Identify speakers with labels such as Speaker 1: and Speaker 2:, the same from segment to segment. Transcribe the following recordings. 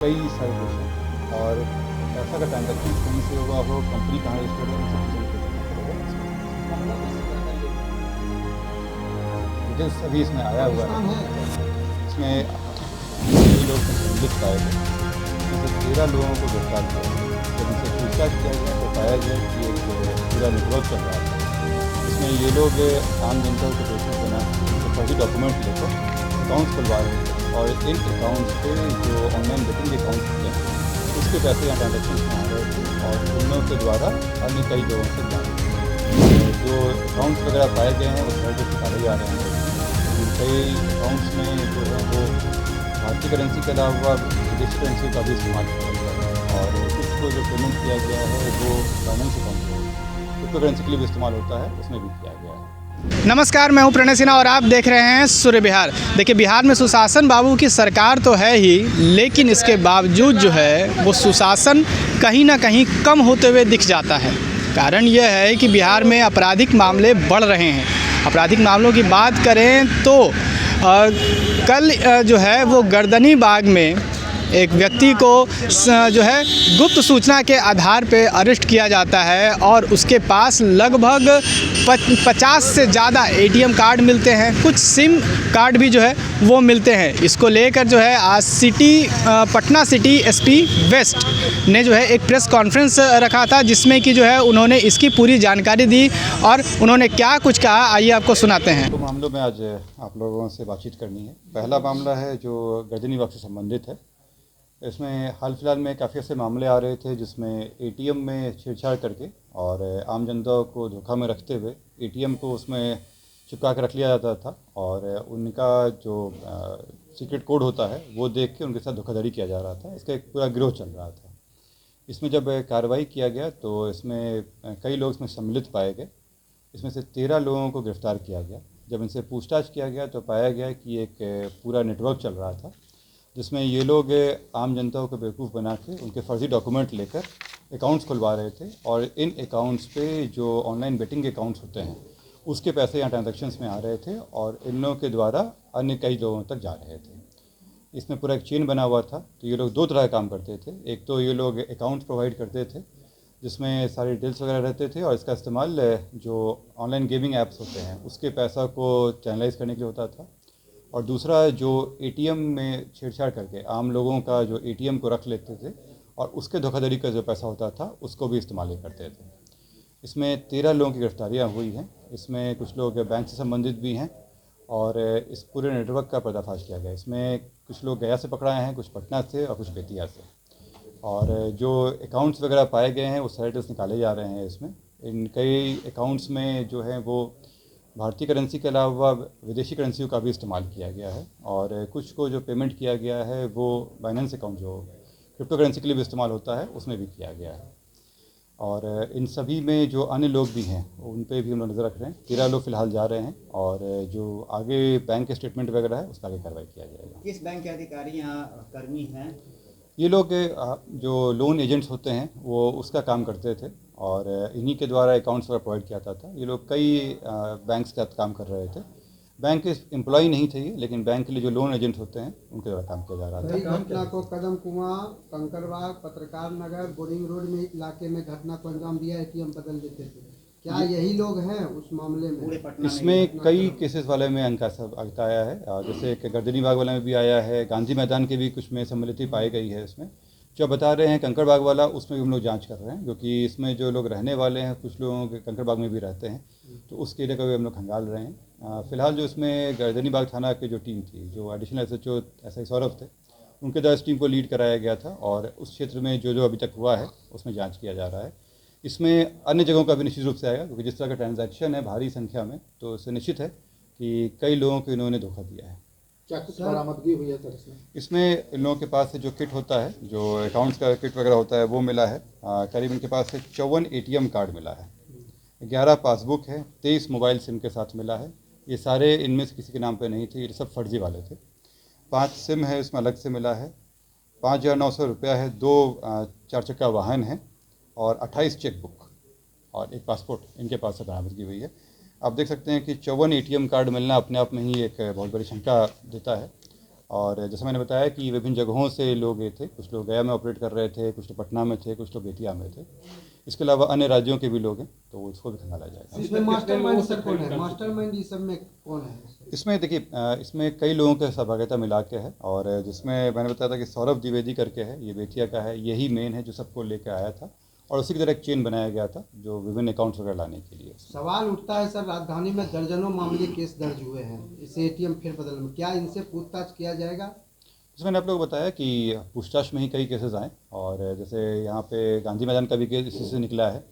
Speaker 1: कई सारे क्वेश्चन और पैसा का ट्रांजैक्शन कहीं से होगा हो, कंपनी कहाँ रजिस्टर्ड है, इन सब चीज़ों को डिटेल्स अभी इसमें आया हुआ है। इसमें कई लोग संलिप्त पाए गए, इसमें से 13 लोगों को गिरफ्तार किया गया। जब इनसे पूछताछ किया गया तो पाया गया कि एक पूरा नेटवर्क चल रहा था। इसमें ये लोग आम जनता को बेवकूफ़ बना तो फर्जी डॉक्यूमेंट लेकर अकाउंट्स खुलवा रहे थे और इन अकाउंट्स पे जो ऑनलाइन बेटिंग अकाउंट्स होते हैं उसके पैसे या ट्रांजेक्शन में आ रहे थे और उन लोगों के द्वारा अन्य कई लोगों से जा रहे थे। जो अकाउंट्स वगैरह पाए गए हैं वो सारे निकाले जा रहे हैं। कई अकाउंट्स में जो है वो भारतीय करेंसी के अलावा विदेशी करेंसी का भी इस्तेमाल किया गया है और कुछ को जो पेमेंट किया गया है वो फाइनेंस अकाउंट क्रिप्टो करेंसी के लिए भी इस्तेमाल होता है, उसमें भी किया गया है।
Speaker 2: नमस्कार, मैं हूं प्रणय सिन्हा और आप देख रहे हैं सूर्य बिहार। देखिए, बिहार में सुशासन बाबू की सरकार तो है ही, लेकिन इसके बावजूद जो है वो सुशासन कहीं ना कहीं कम होते हुए दिख जाता है। कारण यह है कि बिहार में आपराधिक मामले बढ़ रहे हैं। आपराधिक मामलों की बात करें तो कल जो है वो गर्दनी बाग में एक व्यक्ति को जो है गुप्त सूचना के आधार पे अरेस्ट किया जाता है और उसके पास लगभग 50 से ज़्यादा एटीएम कार्ड मिलते हैं, कुछ सिम कार्ड भी जो है वो मिलते हैं। इसको लेकर जो है आज पटना सिटी एसपी वेस्ट ने जो है एक प्रेस कॉन्फ्रेंस रखा था, जिसमें कि जो है उन्होंने इसकी पूरी जानकारी दी और उन्होंने क्या कुछ कहा, आइए आपको सुनाते हैं।
Speaker 1: तो मामलों में आज आप लोगों से बातचीत करनी है। पहला मामला है जो गर्दनी बाग से संबंधित है। इसमें हाल फिलहाल में काफ़ी ऐसे मामले आ रहे थे जिसमें एटीएम में छेड़छाड़ करके और आम जनता को धोखा में रखते हुए एटीएम को उसमें चिपका कर रख लिया जाता था और उनका जो सीक्रेट कोड होता है वो देख के उनके साथ धोखाधड़ी किया जा रहा था। इसका एक पूरा गिरोह चल रहा था। इसमें जब कार्रवाई किया गया तो इसमें कई लोग इसमें सम्मिलित पाए गए। इसमें से 13 लोगों को गिरफ़्तार किया गया। जब इनसे पूछताछ किया गया तो पाया गया कि एक पूरा नेटवर्क चल रहा था जिसमें ये लोग आम जनता को बेवकूफ़ बना के उनके फ़र्ज़ी डॉक्यूमेंट लेकर अकाउंट्स खुलवा रहे थे और इन अकाउंट्स पे जो ऑनलाइन बेटिंग के अकाउंट्स होते हैं उसके पैसे या ट्रांजैक्शंस में आ रहे थे और इन लोगों के द्वारा अन्य कई लोगों तक जा रहे थे। इसमें पूरा एक चेन बना हुआ था। तो ये लोग 2 तरह का काम करते थे। एक तो ये लोग अकाउंट्स प्रोवाइड करते थे जिसमें सारी डिटेल्स वगैरह रहते थे और इसका इस्तेमाल जो ऑनलाइन गेमिंग ऐप्स होते हैं उसके पैसा को चैनलाइज करने के लिए होता था। और दूसरा जो एटीएम में छेड़छाड़ करके आम लोगों का जो एटीएम को रख लेते थे और उसके धोखाधड़ी का जो पैसा होता था उसको भी इस्तेमाल करते थे। इसमें 13 लोगों की गिरफ्तारियाँ हुई हैं। इसमें कुछ लोग बैंक से संबंधित भी हैं और इस पूरे नेटवर्क का पर्दाफाश किया गया। इसमें कुछ लोग गया से पकड़ाए हैं, कुछ पटना से और कुछ बेतिया से। और जो अकाउंट्स वगैरह पाए गए हैं वो सारे डिटेल्स निकाले जा रहे हैं। इसमें इन कई अकाउंट्स में जो है वो भारतीय करेंसी के अलावा विदेशी करेंसियों का भी इस्तेमाल किया गया है और कुछ को जो पेमेंट किया गया है वो फाइनेंस अकाउंट जो क्रिप्टो करेंसी के लिए भी इस्तेमाल होता है उसमें भी किया गया है। और इन सभी में जो अन्य लोग भी हैं उन पे भी हम लोग नज़र रख रहे हैं। 13 लोग फिलहाल जा रहे हैं और जो आगे बैंक के स्टेटमेंट वगैरह है उसका आगे कार्रवाई किया जाएगा।
Speaker 3: किस बैंक के अधिकारी यहाँ कर्मी हैं?
Speaker 1: ये लोग जो लोन एजेंट्स होते हैं वो उसका काम करते थे और इन्हीं के द्वारा अकाउंट्स वगैरह प्रोवाइड किया जाता था। ये लोग कई बैंक्स के साथ काम कर रहे थे। बैंक के एम्प्लॉय नहीं थे ये, लेकिन बैंक के लिए जो लोन एजेंट होते हैं उनके द्वारा काम किया जा रहा था।
Speaker 4: घटना को कदम कुआं, कंकड़बाग, पत्रकार नगर, बोरिंग रोड में इलाके में घटना को अंजाम दिया, एटीएम बदल देते थे। क्या यही लोग हैं उस मामले में?
Speaker 1: इसमें कई केसेस वाले में अंका आया है, जैसे कि गर्दनी बाग वाले में भी आया है, गांधी मैदान के भी कुछ में सम्मिलित पाई गई है। इसमें जो बता रहे हैं कंकड़बाग वाला, उसमें भी हम लोग जांच कर रहे हैं, क्योंकि इसमें जो लोग रहने वाले हैं कुछ लोगों के कंकड़बाग में भी रहते हैं, तो उसके लिए कभी हम लोग खंगाल रहे हैं। फ़िलहाल जो इसमें गर्दनी बाग थाना की जो टीम थी, जो एडिशनल SHO SI सौरभ थे, उनके द्वारा इस टीम को लीड कराया गया था और उस क्षेत्र में जो अभी तक हुआ है उसमें जाँच किया जा रहा है। इसमें अन्य जगहों का भी निश्चित रूप से आएगा, क्योंकि जिस तरह का ट्रांजैक्शन है भारी संख्या में, तो इससे निश्चित है कि कई लोगों को इन्होंने धोखा दिया है।
Speaker 4: क्या कुछ बरामदगी हुई है सर?
Speaker 1: इसमें इन लोगों के पास से जो किट होता है, जो अकाउंट्स का किट वगैरह होता है, वो मिला है। करीब इनके पास से 54 एटीएम कार्ड मिला है, 11 पासबुक है, 23 मोबाइल सिम के साथ मिला है। ये सारे इनमें से किसी के नाम पे नहीं थे, ये सब फर्जी वाले थे। 5 सिम है इसमें अलग से मिला है, 5,900 रुपया है, 2 4 चक्का वाहन है और 28 चेकबुक और एक पासपोर्ट इनके पास से बरामदगी हुई है। आप देख सकते हैं कि 54 एटीएम कार्ड मिलना अपने आप में ही एक बहुत बड़ी शंका देता है और जैसे मैंने बताया कि विभिन्न जगहों से लोग गए थे, कुछ लोग गया में ऑपरेट कर रहे थे, कुछ लोग पटना में थे, कुछ लोग बेतिया में थे। इसके अलावा अन्य राज्यों के भी लोग हैं, तो उसको भी खंगाला जाएगा।
Speaker 4: इसमें मास्टरमाइंड सर कौन है? मास्टरमाइंड इस सब में कौन है?
Speaker 1: इसमें देखिए, इसमें कई लोगों की सहभागिता मिला के है, और जिसमें मैंने बताया था कि सौरभ द्विवेदी करके है, ये बेतिया का है, यही मेन है जो सबको लेकर आया था, और उसी की तरह एक चेन बनाया गया था जो विभिन्न अकाउंट्स वगैरह लाने के लिए।
Speaker 4: सवाल उठता है सर, राजधानी में दर्जनों मामले केस दर्ज हुए हैं इस एटीएम फिर बदल में, क्या इनसे पूछताछ किया जाएगा?
Speaker 1: जैसे मैंने आप लोग को बताया कि पूछताछ में ही कई केसेस आए, और जैसे यहाँ पे गांधी मैदान का भी केस इसी से निकला है,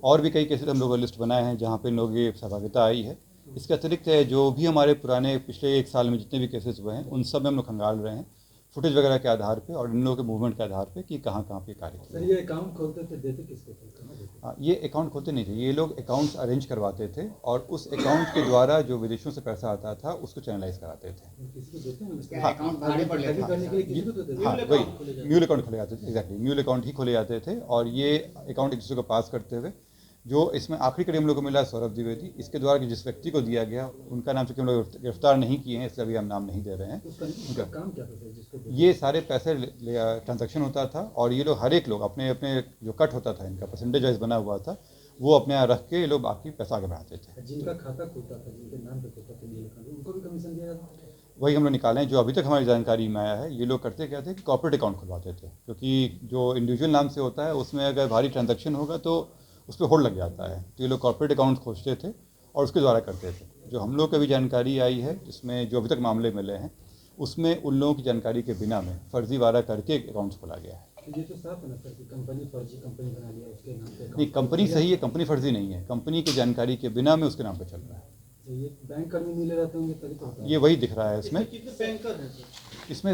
Speaker 1: और भी कई केसेस हम लोगों ने लिस्ट बनाए हैं जहाँ पे लोगों की सहभागिता आई है। इसके अतिरिक्त जो भी हमारे पुराने पिछले 1 साल में जितने भी केसेस हुए हैं उन सब में हम लोग खंगाल रहे हैं, फुटेज वगैरह के आधार पे और इन लोगों के मूवमेंट के आधार पे कि कहाँ कहाँ पे कार्य किया।
Speaker 5: सर, ये अकाउंट खोलते थे, देते किसको थे?
Speaker 1: ये अकाउंट खोलते नहीं थे, ये लोग अकाउंट्स अरेंज करवाते थे, और उस अकाउंट के द्वारा जो विदेशों से पैसा आता था उसको चैनलाइज कराते थे।
Speaker 5: किसी को देते हैं?
Speaker 3: क्या अकाउंट बनाने पर लेते
Speaker 5: करने के लिए किसी को देते थे?
Speaker 1: हाँ, वही म्यूल अकाउंट खोले जाते थे, एग्जैक्टली म्यूल अकाउंट ही खोले जाते थे, और ये अकाउंट एक दूसरे को पास करते हुए, जो इसमें आखिरी कड़ी हम लोग को मिला सौरभ द्विवेदी, इसके द्वारा जिस व्यक्ति को दिया गया उनका नाम, चूँकि हम लोग गिरफ्तार नहीं किए हैं इसलिए अभी हम नाम नहीं दे रहे हैं।
Speaker 5: उसका काम क्या था सर, जिसको
Speaker 1: ये सारे पैसे ट्रांजैक्शन होता था, और ये लोग हर एक लोग अपने अपने जो कट होता था, इनका परसेंटेज वाइज बना हुआ था, वो अपने यहाँ रख के ये लोग बाकी पैसा आगे बढ़ाते थे।
Speaker 5: जिनका खाता खुलता था, जिनके नाम पे खुलता था नीले अकाउंट, उनको भी कमीशन दिया जाता था?
Speaker 1: वही हम लोग निकाले हैं, जो अभी तक हमारी जानकारी में आया है। ये लोग करते क्या थे कि कॉर्पोरेट अकाउंट खुलवाते थे, क्योंकि जो इंडिविजुअल नाम से होता है उसमें अगर भारी ट्रांजैक्शन होगा तो उस पर होल्ड लग जाता है, तो ये लोग कॉर्पोरेट अकाउंट खोजते थे और उसके द्वारा करते थे। जो हम लोग को भी जानकारी आई है, जिसमें जो अभी तक मामले मिले हैं, उसमें उन लोगों की जानकारी के बिना में फर्जीवाड़ा करके अकाउंट्स खोला गया है।
Speaker 5: तो ये तो साफ है ना सर कि कंपनी फर्जी कंपनी बना लिया, उसके नाम पे
Speaker 1: नहीं, कंपनी सही है, कंपनी फर्जी नहीं है, कंपनी की जानकारी के बिना में उसके नाम पर चल रहा है।
Speaker 5: तो ये बैंक कर्मी मिले रहते होंगे तभी तो होता है।
Speaker 1: ये वही दिख रहा है इसमें।
Speaker 5: कितने बैंकर हैं सर?
Speaker 1: इसमें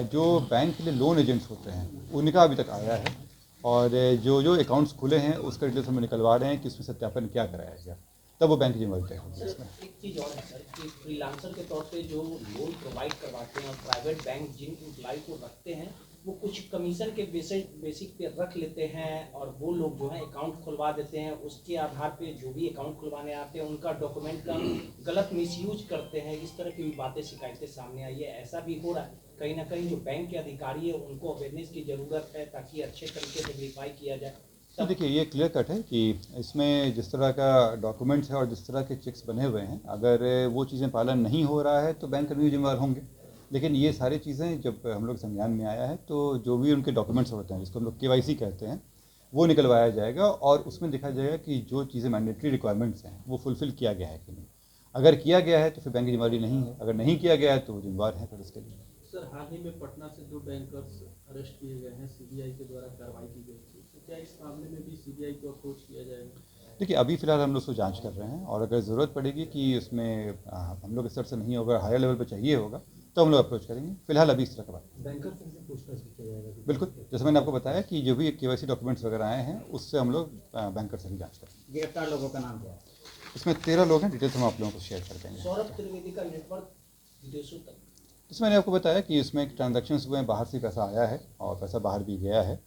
Speaker 1: जो बैंक के लिए लोन एजेंट्स होते हैं उनका अभी तक आया है, और जो जो अकाउंट्स खुले हैं उसका डिटेल्स हम निकलवा रहे हैं कि उसमें सत्यापन क्या कराया गया, तब वो बैंक की जिम्मेदारी तय होगी इसमें।
Speaker 6: एक चीज़ और है सर कि फ्रीलांसर के तौर पे जो लोन प्रोवाइड करवाते हैं और प्राइवेट बैंक जिन एम्प्लॉय को रखते हैं वो कुछ कमीशन के बेसिक पे रख लेते हैं, और वो लोग जो है अकाउंट खुलवा देते हैं, उसके आधार पे जो भी अकाउंट खुलवाने आते हैं उनका डॉक्यूमेंट का गलत मिसयूज करते हैं। इस तरह की भी बातें शिकायतें सामने आई है, ऐसा भी हो रहा है। कहीं ना कहीं जो बैंक के अधिकारी है उनको अवेयरनेस की ज़रूरत है ताकि अच्छे तरीके से वेरीफाई किया जाए।
Speaker 1: तो देखिए, ये क्लियर कट है कि इसमें जिस तरह का डॉक्यूमेंट्स है और जिस तरह के चेक्स बने हुए हैं, अगर वो चीज़ें पालन नहीं हो रहा है तो बैंक कर्मी जिम्मेदार होंगे। लेकिन ये सारी चीज़ें जब हम लोग संज्ञान में आया है तो जो भी उनके डॉक्यूमेंट्स होते हैं, जिसको हम लोग KYC कहते हैं, वो निकलवाया जाएगा, और उसमें देखा जाएगा कि जो चीज़ें मैंडेटरी रिक्वायरमेंट्स हैं वो फुलफ़िल किया गया है कि नहीं। अगर किया गया है तो फिर बैंक की जिम्मेदारी नहीं है, अगर नहीं किया गया है तो वो जिम्मेदार है फिर इसके लिए।
Speaker 7: सर, हाल ही में पटना से 2 बैंकर्स अरेस्ट किए गए हैं, CBI के द्वारा कार्रवाई की गई थी, तो क्या इस मामले में भी CBI को अप्रोच किया जाएगा?
Speaker 1: देखिए, अभी फ़िलहाल हम लोग उसको जांच कर रहे हैं, और अगर ज़रूरत पड़ेगी कि उसमें हम लोग इस तरह से नहीं होगा, हायर लेवल पे चाहिए होगा, तो हम लोग अप्रोच करेंगे। फिलहाल अभी इस तरह का बात
Speaker 5: बैंकर से पूछताछ भी किया जाएगा?
Speaker 1: बिल्कुल, जैसे मैंने आपको बताया कि जो भी KYC डॉक्यूमेंट्स वगैरह आए हैं उससे हम लोग बैंकर से भी जाँच करेंगे।
Speaker 3: गिरफ्तार लोगों का नाम क्या है?
Speaker 1: इसमें 13 लोग हैं, डिटेल्स हम आप लोगों को शेयर कर देंगे।
Speaker 6: सौरभ त्रिवेदी का नेटवर्क विदेशों तक,
Speaker 1: इसमें मैंने आपको बताया कि इसमें ट्रांजैक्शंस हुए हैं, बाहर से पैसा आया है और पैसा बाहर भी गया है,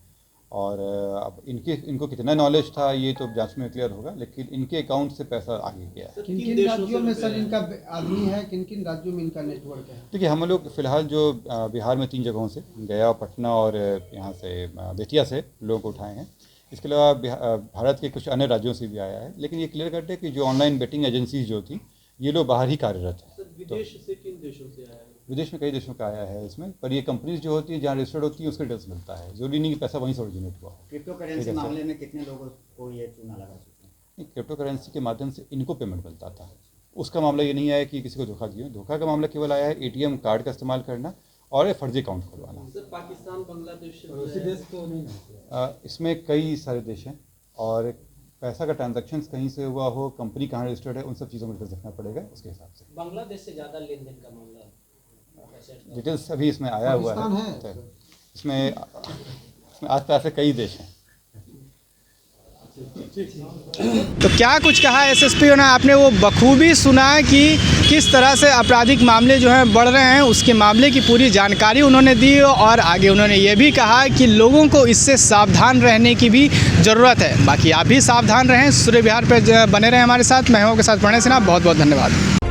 Speaker 1: और अब इनको कितना नॉलेज था ये तो जांच में क्लियर होगा, लेकिन इनके अकाउंट से पैसा आगे गया है।
Speaker 4: किन किन राज्यों में सर इनका आदमी है, किन किन राज्यों में इनका नेटवर्क है?
Speaker 1: देखिए, हम लोग फिलहाल जो बिहार में 3 जगहों से, गया, पटना और यहाँ से बेतिया से लोगों को उठाए हैं। इसके अलावा भारत के कुछ अन्य राज्यों से भी आया है, लेकिन ये क्लियर कट है कि जो ऑनलाइन बेटिंग एजेंसीज जो थी ये लोग बाहर ही कार्यरत हैं।
Speaker 7: सर, विदेश से किन देशों से आया है?
Speaker 1: विदेश में कई देशों का आया है इसमें, पर ये कंपनीज जो होती है जहाँ रजिस्टर्ड होती है उसका डिटेल्स मिलता है, जरूरी नहीं कि पैसा वहीं से ओरिजिनेट हुआ।
Speaker 3: क्रिप्टो करेंसी मामले में कितने लोगों को ये चूना लगा चुके हैं?
Speaker 1: क्रिप्टो करेंसी के माध्यम से इनको पेमेंट मिलता था, उसका मामला ये नहीं आया कि किसी को धोखा दिया। धोखा का मामला केवल आया है ATM कार्ड का इस्तेमाल करना और फर्जी अकाउंट खुलवाना।
Speaker 7: सर, पाकिस्तान, बांग्लादेश से
Speaker 5: उसी देश तो नहीं ना?
Speaker 1: इसमें कई सारे देश हैं, और पैसा का ट्रांजैक्शंस कहीं से हुआ हो, कंपनी कहाँ रजिस्टर्ड है, उन सब चीज़ों में डिटेल्स रखना पड़ेगा उसके हिसाब से।
Speaker 6: बांग्लादेश से ज़्यादा लेन देन का मामला
Speaker 1: डिटेल्स अभी इसमें आया हुआ
Speaker 4: पाकिस्तान
Speaker 1: है,
Speaker 4: है?
Speaker 1: तो इसमें आसपास से कई देश हैं।
Speaker 2: तो क्या कुछ कहा SSP ने, आपने वो बखूबी सुना कि किस तरह से आपराधिक मामले जो हैं बढ़ रहे हैं, उसके मामले की पूरी जानकारी उन्होंने दी, और आगे उन्होंने ये भी कहा कि लोगों को इससे सावधान रहने की भी ज़रूरत है। बाकी आप भी सावधान रहें, सूर्य विहार पर बने रहें हमारे साथ। मैं हूं आपके साथ प्रणय सिन्हा, बहुत बहुत धन्यवाद।